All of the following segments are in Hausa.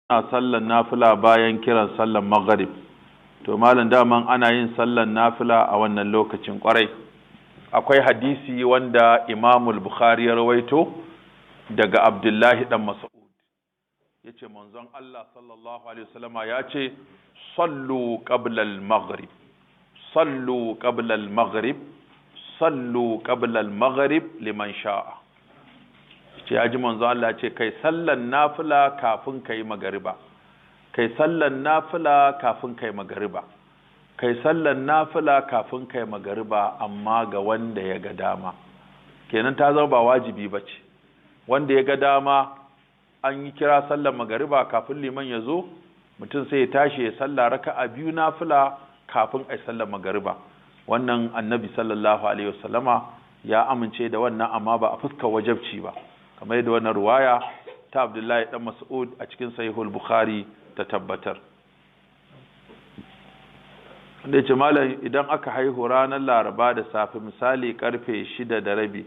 ana sallan nafila bayan kiran sallan maghrib. To malam daman ana yin sallan nafila a wannan lokacin kwarai. Akwai hadisi wanda Imamul Bukhari ya rawaito daga Abdullahi dan Mas'ud. Yace manzon Allah sallallahu alaihi wasallama yace sallu qabla al-maghrib. Sallu qabla al-maghrib. Sallu qabla al-maghrib liman sha'a. Ya ji manzo Allah ce kai sallan nafila kafin kai magariba, kai sallan nafila kafin kai magariba, kai sallan nafila kafin kai magariba, amma ga wanda ya ga dama. Kenan ta zama ba wajibi bace. Wanda ya ga dama an yi kira sallan magariba kafin liman ya zo, mutum sai ya tashi ya salla raka'a biyu nafila kafin ai sallan magariba. Wannan annabi sallallahu alaihi wasallama ya amince da wannan, amma ba a fuskar wajabci ba, kamar yadda wannan ruwaya ta Abdullahi dan Mas'ud a cikin Sahihul Bukhari ta tabbatar. Wanda yace malam idan aka haihu ranar Laraba da safe misali karfe 6:30,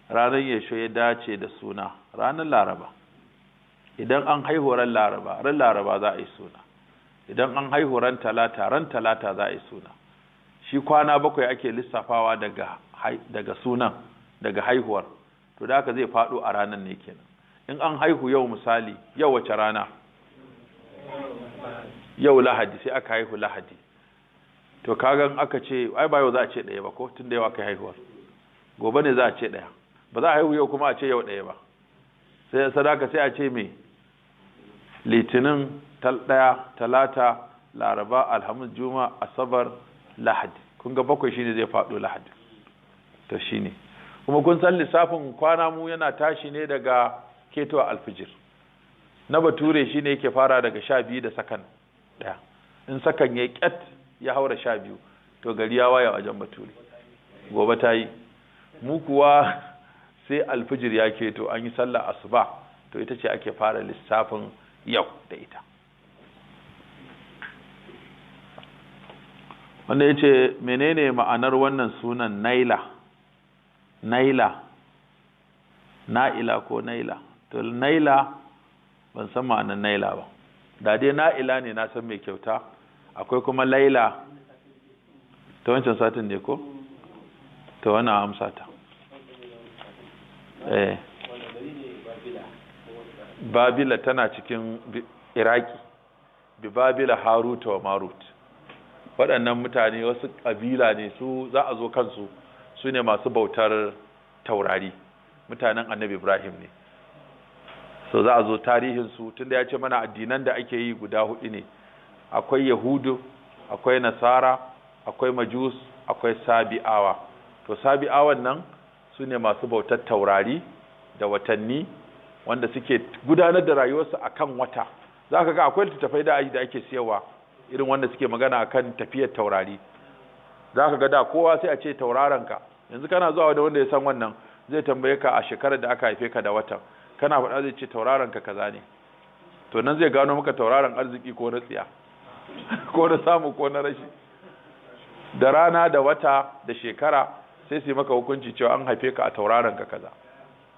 ranar yasho ya dace da suna ranar Laraba. Idan an haihu ran Laraba za a yi suna. Idan an haihu ran Talata za a yi suna. Shi kwana 7 ake lissafawa daga sunan, daga haihuwar. To da haka zai faɗo a ranar ne kenan. In an haihu yau misali, yau wace rana? Yau Lahadi, sai aka haihu Lahadi. To kagan aka ce ai ba yau za a ce ɗaya ba ko, tun da yau aka haihuwar. Gobe ne za a ce ɗaya. Ba za a haihu yau kuma a ce yau ɗaya ba. Sai sadaka sai a ce me? Litinin ɗaya, Talata, Laraba, Alhamis, Juma'a, Asabar, Lahadi. Kun ga 7 shine zai faɗo Lahadi. To shine. Kuma kun san lissafin kwana mu yana tashi ne daga ketowa alfijir. Na bature shine yake fara daga 12 da sakan daya. In sakan ya kyat ya haura 12, to gari ya waya wajen bature. Gobe ta yi. Mu kuwa sai alfijir ya keto an yi sallar asuba, to ita ce ake fara lissafin yau da ita. Wanda yace menene ma'anar wannan sunan Naila? Na'ila ko Naila. To Naila ban san ma'anar Naila ba. Da dai Na'ila ne na san mai kyauta. Akwai kuma Laila. Ta wancan satin ne ko? Ta wannan amsa ta. Babila tana cikin Iraki. Bi Babila Haruta wa Marut. Waɗannan mutane wasu ƙabila ne, su za a zo kansu. Su ne masu bautar taurari, mutanen annabi Ibrahim ne. So za a zo tarihinsu, tunda ya ce mana addinan da ake yi guda 4 ne. Akwai Yahudu, akwai Nasara, akwai Majus, akwai Sabi'awa. To Sabi'awan nan su ne masu bautar taurari da watanni, wanda suke gudanar da rayuwarsu akan wata. Za ka ga akwai littattafai da ake siyarwa, irin wanda suke magana akan tafiyar taurari. Za ka ga da kowa sai a ce taurarenka. Yanzu kana zuwa da wanda ya san wannan, zai tambaye ka a shekarar da aka haife ka da watan, kana faɗa zai ce taurarenka kaza ne. To nan zai gano maka tauraron arziki ko na tsiya, ko na samu ko na rashi. Da rana da wata da shekara sai su yi maka hukunci cewa an haife ka a taurarenka kaza.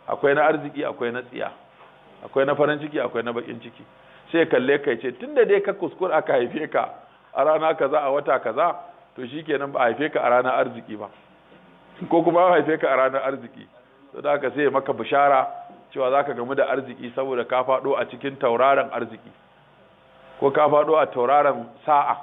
Akwai na arziki, akwai na tsiya, akwai na farin ciki, akwai na bakin ciki. Sai kalle ka ce tunda dai ka kuskura aka haife ka a rana kaza a wata kaza, to shikenan ba a haife ka a ranar arziki ba, ko kuma a haife ka a ranar arziki. To da haka sai maka bishara cewa zaka gamu da arziki saboda ka faɗo a cikin tauraron arziki, ko ka faɗo a tauraron sa'a,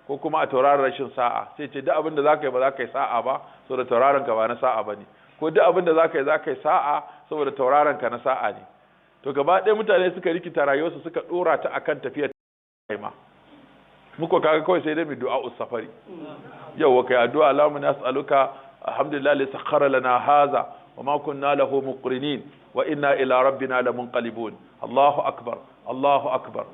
ko kuma a tauraron rashin sa'a. Sai ce duk abin da zaka yi ba zaka yi sa'a ba saboda tauraron ka ba na sa'a bane, ko duk abin da zaka yi sa'a saboda tauraron ka na sa'a ne. To gaba ɗaya mutane suka rikita rayuwarsu, suka dora ta akan tafiyar kaima. Muka kaga kawai sai dai mu du'a safari. Yau kai addu'a Allahumma nas'aluka alhamdulillah li sakhkhara lana hadha wa ma kunna lahu muqrinin wa inna ila rabbina lamunqalibun. Allahu akbar, Allahu akbar.